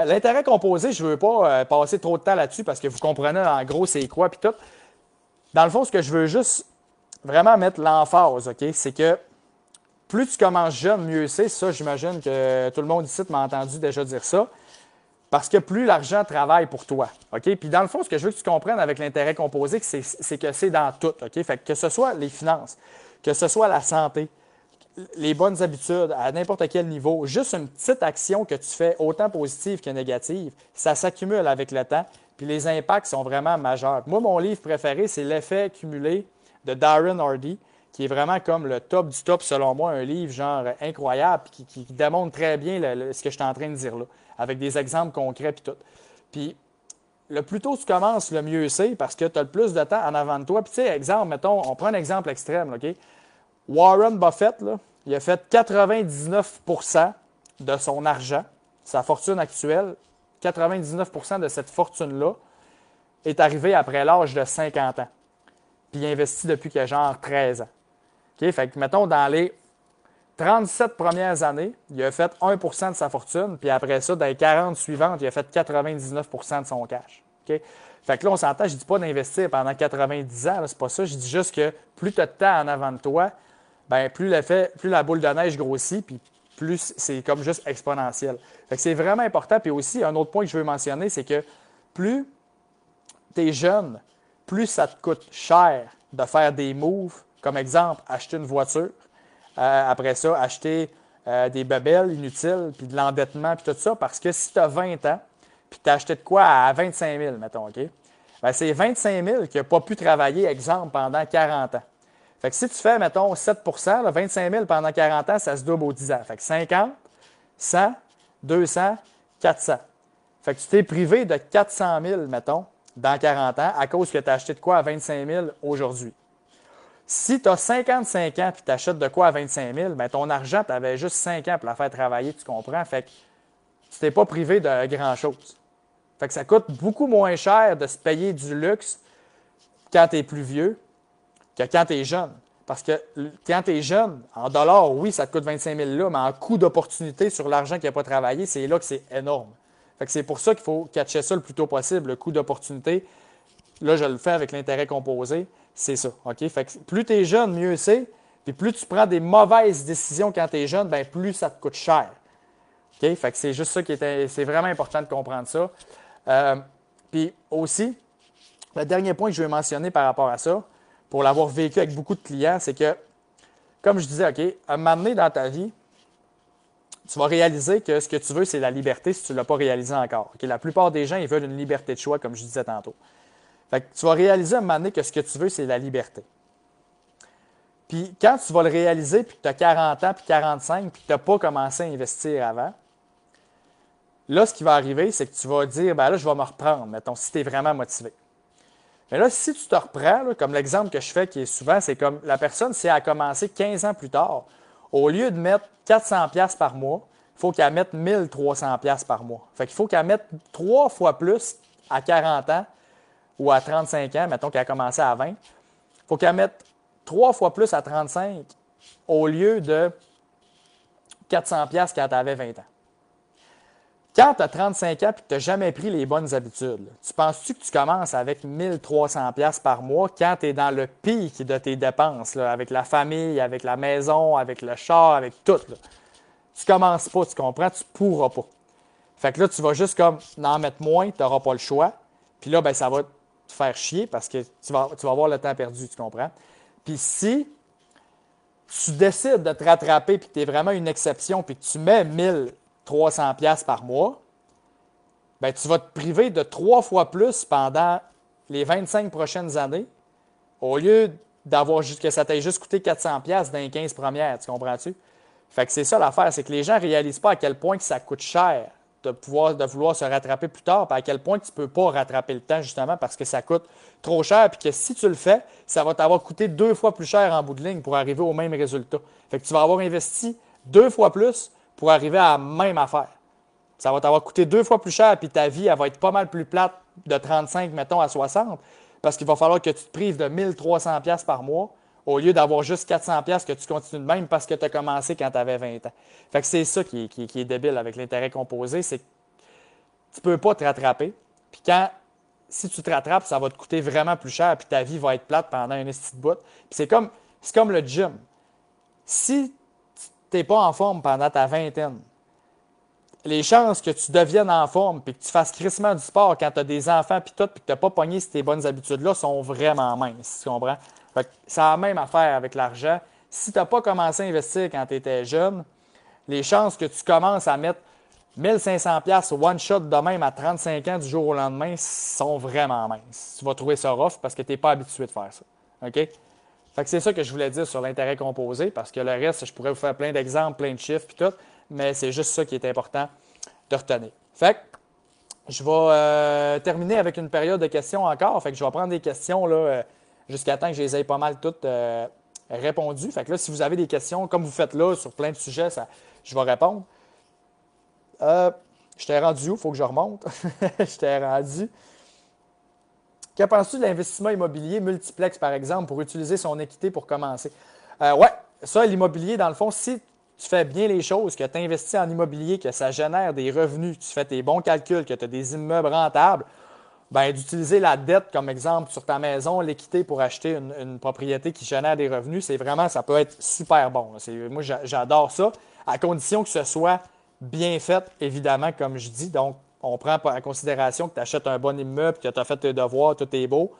L'intérêt composé, je ne veux pas passer trop de temps là-dessus parce que vous comprenez en gros c'est quoi puis tout. Dans le fond, ce que je veux juste vraiment mettre l'emphase, OK, c'est que plus tu commences jeune, mieux c'est. Ça, j'imagine que tout le monde ici m'a entendu déjà dire ça. Parce que plus l'argent travaille pour toi. OK? Puis dans le fond, ce que je veux que tu comprennes avec l'intérêt composé, c'est que c'est dans tout. OK? Fait que ce soit les finances, que ce soit la santé, les bonnes habitudes à n'importe quel niveau, juste une petite action que tu fais, autant positive que négative, ça s'accumule avec le temps, puis les impacts sont vraiment majeurs. Moi, mon livre préféré, c'est L'effet cumulé de Darren Hardy, qui est vraiment comme le top du top, selon moi, un livre genre incroyable, qui démontre très bien ce que je suis en train de dire là, avec des exemples concrets puis tout. Puis, le plus tôt tu commences, le mieux c'est, parce que tu as le plus de temps en avant de toi. Puis, tu sais, exemple, mettons, on prend un exemple extrême, OK? Warren Buffett, là, il a fait 99 de son argent, sa fortune actuelle, 99 de cette fortune-là est arrivé après l'âge de 50 ans. Puis il investit depuis qu'il a genre 13 ans. OK? Fait que, mettons, dans les 37 premières années, il a fait 1 de sa fortune, puis après ça, dans les 40 suivantes, il a fait 99 de son cash. OK? Fait que là, on s'entend, je ne dis pas d'investir pendant 90 ans, c'est pas ça. Je dis juste que plus tu as de temps en avant de toi, ben plus la boule de neige grossit, puis plus c'est comme juste exponentiel. Fait que c'est vraiment important. Puis aussi, un autre point que je veux mentionner, c'est que plus tu es jeune, plus ça te coûte cher de faire des moves, comme exemple, acheter une voiture, après ça, acheter des bebelles inutiles, puis de l'endettement, puis tout ça, parce que si tu as 20 ans, puis tu as acheté de quoi à 25 000, mettons, OK? Ben, c'est 25 000 qui n'a pas pu travailler, exemple, pendant 40 ans. Fait que si tu fais, mettons, 7 là, 25 000 pendant 40 ans, ça se double aux 10 ans. Fait que 50, 100, 200, 400. Fait que tu t'es privé de 400 000, mettons, dans 40 ans, à cause que tu as acheté de quoi à 25 000 aujourd'hui. Si tu as 55 ans et tu achètes de quoi à 25 000, bien, ton argent, tu avais juste 5 ans pour la faire travailler, tu comprends? Fait que tu t'es pas privé de grand-chose. Fait que ça coûte beaucoup moins cher de se payer du luxe quand tu es plus vieux que quand tu es jeune. Parce que quand tu es jeune, en dollars, oui, ça te coûte 25 000 là, mais en coût d'opportunité sur l'argent qui n'a pas travaillé, c'est là que c'est énorme. Fait que c'est pour ça qu'il faut catcher ça le plus tôt possible, le coût d'opportunité. Là, je le fais avec l'intérêt composé, c'est ça. OK? Fait que plus tu es jeune, mieux c'est. Puis plus tu prends des mauvaises décisions quand tu es jeune, bien, plus ça te coûte cher. OK? Fait que c'est juste ça c'est vraiment important de comprendre ça. Puis aussi, le dernier point que je veux mentionner par rapport à ça, pour l'avoir vécu avec beaucoup de clients, c'est que, comme je disais, OK, à un moment donné dans ta vie, tu vas réaliser que ce que tu veux, c'est la liberté si tu ne l'as pas réalisé encore. OK? La plupart des gens, ils veulent une liberté de choix, comme je disais tantôt. Fait que tu vas réaliser à un moment donné que ce que tu veux, c'est la liberté. Puis quand tu vas le réaliser, puis que tu as 40 ans, puis 45, puis que tu n'as pas commencé à investir avant, là, ce qui va arriver, c'est que tu vas dire, ben là, je vais me reprendre, mettons, si tu es vraiment motivé. Mais là, si tu te reprends, là, comme l'exemple que je fais qui est souvent, c'est comme la personne, si elle a commencé 15 ans plus tard, au lieu de mettre 400$ par mois, il faut qu'elle mette 1300$ par mois. Fait qu'il faut qu'elle mette 3 fois plus à 40 ans ou à 35 ans, mettons qu'elle a commencé à 20. Il faut qu'elle mette 3 fois plus à 35 au lieu de 400$ quand tu avais 20 ans. Quand tu as 35 ans et que tu n'as jamais pris les bonnes habitudes, tu penses-tu que tu commences avec 1300$ par mois quand tu es dans le pic de tes dépenses, là, avec la famille, avec la maison, avec le char, avec tout? Là. Tu commences pas, tu comprends? Tu ne pourras pas. Fait que là, tu vas juste comme en mettre moins, tu n'auras pas le choix. Puis là, ben, ça va te faire chier parce que tu vas avoir le temps perdu, tu comprends? Puis si tu décides de te rattraper puis que tu es vraiment une exception puis que tu mets 1300$ par mois, ben, tu vas te priver de 3 fois plus pendant les 25 prochaines années au lieu d'avoir que ça t'ait juste coûté 400$ dans les 15 premières. Tu comprends-tu? Fait que c'est ça l'affaire, c'est que les gens ne réalisent pas à quel point que ça coûte cher de vouloir se rattraper plus tard, puis à quel point tu ne peux pas rattraper le temps justement parce que ça coûte trop cher, puis que si tu le fais, ça va t'avoir coûté 2 fois plus cher en bout de ligne pour arriver au même résultat. Fait que tu vas avoir investi 2 fois plus pour arriver à la même affaire. Ça va t'avoir coûté 2 fois plus cher, puis ta vie, elle va être pas mal plus plate de 35, mettons, à 60, parce qu'il va falloir que tu te prives de 1300$ par mois au lieu d'avoir juste 400$ que tu continues de même parce que tu as commencé quand tu avais 20 ans. Fait que c'est ça qui est débile avec l'intérêt composé, c'est tu peux pas te rattraper. Puis si tu te rattrapes, ça va te coûter vraiment plus cher, puis ta vie va être plate pendant un esti de bout. Puis c'est comme le gym. Si tu n'es pas en forme pendant ta vingtaine, les chances que tu deviennes en forme puis que tu fasses crissement du sport quand tu as des enfants puis tout, puis que tu n'as pas pogné ces bonnes habitudes-là sont vraiment minces, tu comprends? Fait que c'est la même affaire avec l'argent. Si tu n'as pas commencé à investir quand tu étais jeune, les chances que tu commences à mettre 1500$ one shot de même à 35 ans du jour au lendemain sont vraiment minces. Tu vas trouver ça rough parce que tu n'es pas habitué de faire ça. OK? Fait que c'est ça que je voulais dire sur l'intérêt composé, parce que le reste, je pourrais vous faire plein d'exemples, plein de chiffres puis tout, mais c'est juste ça qui est important de retenir. Fait que je vais terminer avec une période de questions encore. Fait que je vais prendre des questions là, jusqu'à temps que je les ai pas mal toutes répondues. Fait que là, si vous avez des questions, comme vous faites là, sur plein de sujets, je vais répondre. Je t'ai rendu où? Il faut que je remonte. Je t'ai rendu. Que penses-tu de l'investissement immobilier multiplex, par exemple, pour utiliser son équité pour commencer? Ouais, ça, l'immobilier, dans le fond, si tu fais bien les choses, que tu investis en immobilier, que ça génère des revenus, tu fais tes bons calculs, que tu as des immeubles rentables, bien, d'utiliser la dette comme exemple sur ta maison, l'équité pour acheter une propriété qui génère des revenus, c'est vraiment, ça peut être super bon. Moi, j'adore ça, à condition que ce soit bien fait, évidemment, comme je dis. Donc, on prend en considération que tu achètes un bon immeuble, que tu as fait tes devoirs, tout est beau.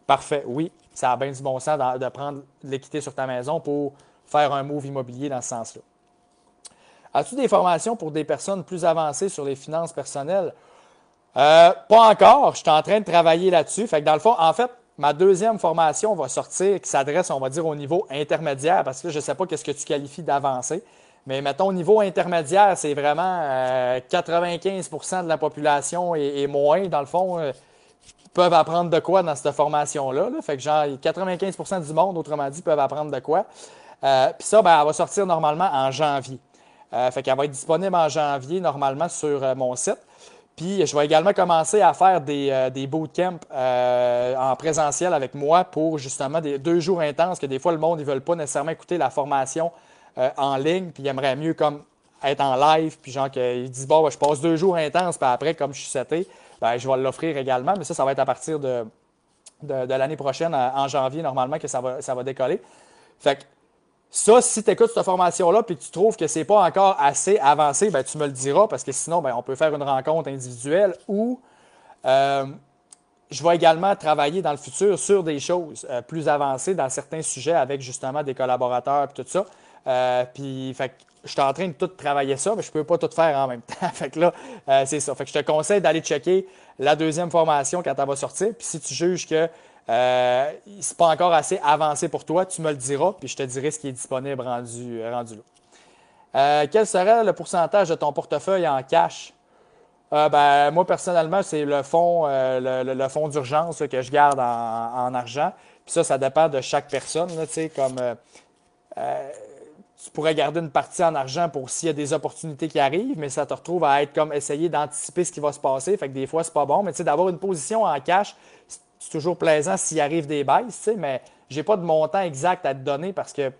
Parfait, oui, ça a bien du bon sens de prendre l'équité sur ta maison pour faire un move immobilier dans ce sens-là. As-tu des formations pour des personnes plus avancées sur les finances personnelles? Pas encore. Je suis en train de travailler là-dessus. Fait que dans le fond, en fait, ma deuxième formation va sortir qui s'adresse, on va dire, au niveau intermédiaire, parce que je ne sais pas qu'est-ce que tu qualifies d'avancé. Mais mettons, au niveau intermédiaire, c'est vraiment 95% de la population et moins, dans le fond, peuvent apprendre de quoi dans cette formation-là. Là. Fait que genre, 95% du monde, autrement dit, peuvent apprendre de quoi. Puis ça, ben, elle va sortir normalement en janvier. Fait qu'elle va être disponible en janvier, normalement, sur mon site. Puis je vais également commencer à faire des bootcamps en présentiel avec moi pour justement des 2 jours intenses que des fois, le monde, ils ne veulent pas nécessairement écouter la formation en ligne, puis ils aimeraient mieux comme être en live, puis genre qu'ils disent, bon, ben, je passe 2 jours intenses, puis après, comme je suis seté, ben, je vais l'offrir également, mais ça va être à partir de l'année prochaine, en janvier, normalement, que ça va décoller. Fait que ça, si tu écoutes cette formation-là et que tu trouves que c'est pas encore assez avancé, ben, tu me le diras parce que sinon, ben, on peut faire une rencontre individuelle ou je vais également travailler dans le futur sur des choses plus avancées dans certains sujets avec justement des collaborateurs et tout ça. Puis, fait que je suis en train de tout travailler ça, mais je ne peux pas tout faire en même temps. Fait que là, c'est ça. Fait que je te conseille d'aller checker la deuxième formation quand elle va sortir. Puis si tu juges que c'est pas encore assez avancé pour toi, tu me le diras, puis je te dirai ce qui est disponible rendu là. Quel serait le pourcentage de ton portefeuille en cash? Ben, moi, personnellement, c'est le fonds, le fonds d'urgence là, que je garde en argent. Puis ça dépend de chaque personne. Là, comme tu pourrais garder une partie en argent pour s'il y a des opportunités qui arrivent, mais ça te retrouve à être comme essayer d'anticiper ce qui va se passer. Fait que des fois, c'est pas bon. Mais d'avoir une position en cash, c'est toujours plaisant s'il arrive des baisses, mais je n'ai pas de montant exact à te donner parce que,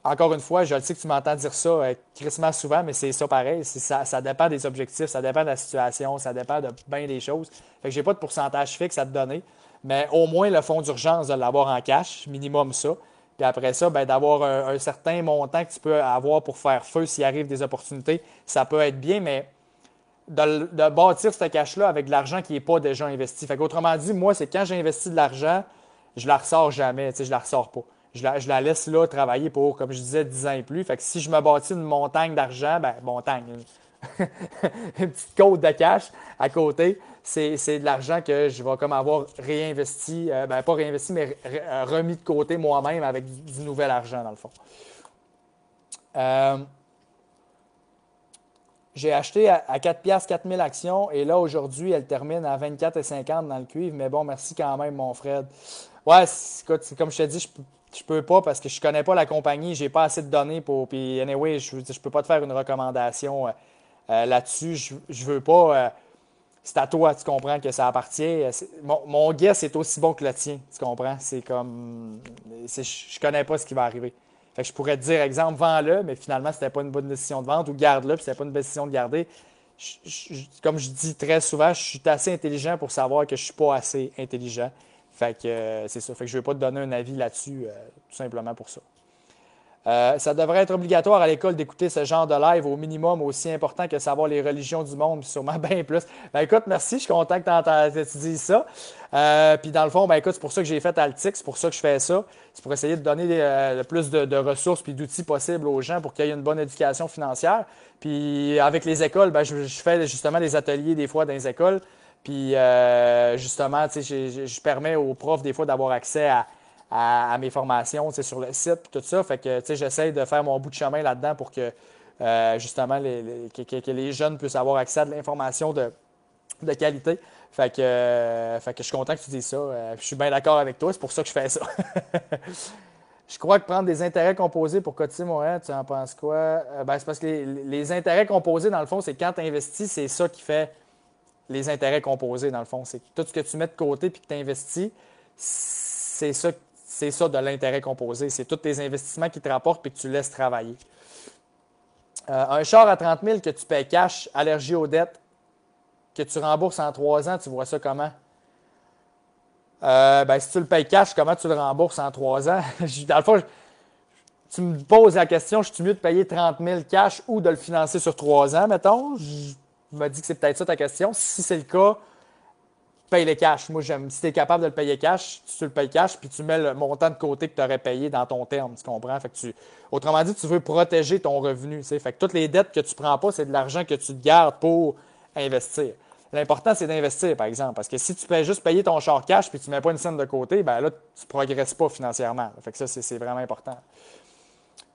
encore une fois, je le sais que tu m'entends dire ça crissement souvent, mais c'est ça pareil. Ça dépend des objectifs, ça dépend de la situation, ça dépend de bien des choses. Fait que je n'ai pas de pourcentage fixe à te donner, mais au moins le fonds d'urgence, de l'avoir en cash, minimum ça. Puis après ça, ben, d'avoir un certain montant que tu peux avoir pour faire feu s'il arrive des opportunités, ça peut être bien, mais de bâtir ce cash-là avec de l'argent qui n'est pas déjà investi. Fait qu'autrement dit, moi, c'est quand j'investis de l'argent, je la ressors jamais, je la ressors pas. Je la laisse là travailler pour, comme je disais, 10 ans et plus. Fait que si je me bâtis une montagne d'argent, ben montagne, une petite côte de cash à côté, c'est de l'argent que je vais comme avoir réinvesti, ben pas réinvesti, mais remis de côté moi-même avec du nouvel argent, dans le fond. J'ai acheté à 4$ 4000 actions et là, aujourd'hui, elle termine à 24,50 dans le cuivre. Mais bon, merci quand même, mon Fred. Ouais, c'est comme je te dis, je peux pas parce que je connais pas la compagnie. J'ai pas assez de données pour. Puis, anyway, je peux pas te faire une recommandation là-dessus. Je veux pas. C'est à toi, tu comprends, que ça appartient. Mon guess est aussi bon que le tien, tu comprends? C'est comme. Je connais pas ce qui va arriver. Fait que je pourrais te dire, exemple, vends-le, mais finalement, c'était pas une bonne décision de vente, ou garde-le, puis c'était pas une bonne décision de garder. comme je dis très souvent, je suis assez intelligent pour savoir que je ne suis pas assez intelligent. Fait que c'est ça. Fait que je ne vais pas te donner un avis là-dessus, tout simplement pour ça. Ça devrait être obligatoire à l'école d'écouter ce genre de live au minimum aussi important que savoir les religions du monde, puis sûrement bien plus. Ben écoute, merci, je suis content que tu dises ça. Puis dans le fond, ben écoute, c'est pour ça que j'ai fait Altix, c'est pour ça que je fais ça. C'est pour essayer de donner le plus de ressources puis d'outils possibles aux gens pour qu'il y ait une bonne éducation financière. Puis avec les écoles, ben, je fais justement des ateliers des fois dans les écoles. Puis justement, tu sais, je permets aux profs des fois d'avoir accès à mes formations sur le site et tout ça. Fait que j'essaie de faire mon bout de chemin là-dedans pour que justement que les jeunes puissent avoir accès à de l'information de qualité. Fait que je suis content que tu dises ça. Je suis bien d'accord avec toi, c'est pour ça que je fais ça. Je crois que prendre des intérêts composés pour cotiser mon rente, tu en penses quoi? Ben, c'est parce que les intérêts composés, dans le fond, c'est quand tu investis, c'est ça qui fait les intérêts composés, dans le fond. C'est tout ce que tu mets de côté puis que tu investis, c'est ça de l'intérêt composé. C'est tous tes investissements qui te rapportent puis que tu laisses travailler. Un char à 30 000 que tu payes cash, allergie aux dettes, que tu rembourses en 3 ans, tu vois ça comment? Ben, si tu le payes cash, comment tu le rembourses en 3 ans? Dans le fond, tu me poses la question, je suis mieux de payer 30 000 cash ou de le financer sur 3 ans, mettons? Je me dis que c'est peut-être ça ta question. Si c'est le cas, paye les cash. Moi, j'aime. Si tu es capable de le payer cash, tu le payes cash, puis tu mets le montant de côté que tu aurais payé dans ton terme, tu comprends? Fait que autrement dit, tu veux protéger ton revenu. T'sais. Fait que toutes les dettes que tu ne prends pas, c'est de l'argent que tu te gardes pour investir. L'important, c'est d'investir, par exemple. Parce que si tu payes juste payer ton char cash puis tu ne mets pas une scène de côté, ben là, tu ne progresses pas financièrement. Fait que ça, c'est vraiment important.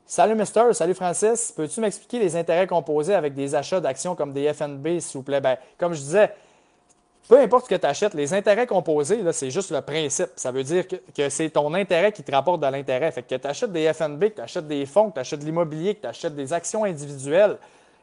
Salut Mister, salut Francis. Peux-tu m'expliquer les intérêts composés avec des achats d'actions comme des FNB, s'il vous plaît? Ben, comme je disais, peu importe ce que tu achètes, les intérêts composés, là, c'est juste le principe. Ça veut dire que c'est ton intérêt qui te rapporte de l'intérêt. Fait que tu achètes des FNB, que tu achètes des fonds, que tu achètes de l'immobilier, que tu achètes des actions individuelles,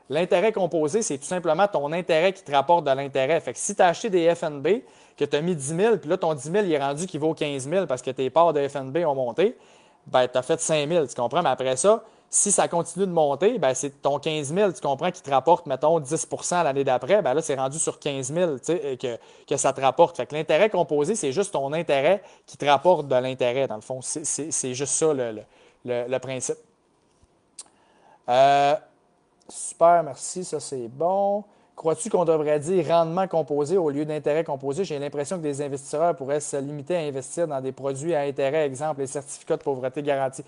l'intérêt composé, c'est tout simplement ton intérêt qui te rapporte de l'intérêt. Fait que si tu as acheté des FNB, que tu as mis 10 000, puis là, ton 10 000 il est rendu qui vaut 15 000 parce que tes parts de FNB ont monté, ben, tu as fait 5 000, tu comprends? Mais après ça, si ça continue de monter, ben, c'est ton 15 000, tu comprends, qui te rapporte, mettons, 10 l'année d'après, ben là, c'est rendu sur 15 000 que ça te rapporte. Fait que l'intérêt composé, c'est juste ton intérêt qui te rapporte de l'intérêt, dans le fond. C'est juste ça le principe. Super, merci, ça c'est bon. Crois-tu qu'on devrait dire rendement composé au lieu d'intérêt composé? J'ai l'impression que des investisseurs pourraient se limiter à investir dans des produits à intérêt, exemple les certificats de pauvreté garantis.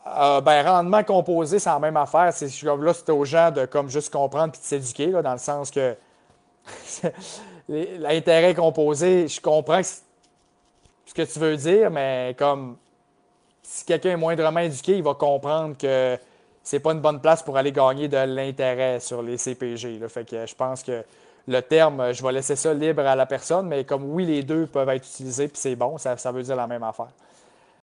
Ben, rendement composé, c'est la même affaire. Là, c'est aux gens de comme juste comprendre et de s'éduquer, là, dans le sens que l'intérêt composé, je comprends ce que tu veux dire, mais comme si quelqu'un est moindrement éduqué, il va comprendre que c'est pas une bonne place pour aller gagner de l'intérêt sur les CPG. Là. Fait que je pense que le terme, je vais laisser ça libre à la personne, mais comme oui, les deux peuvent être utilisés, puis c'est bon, ça veut dire la même affaire.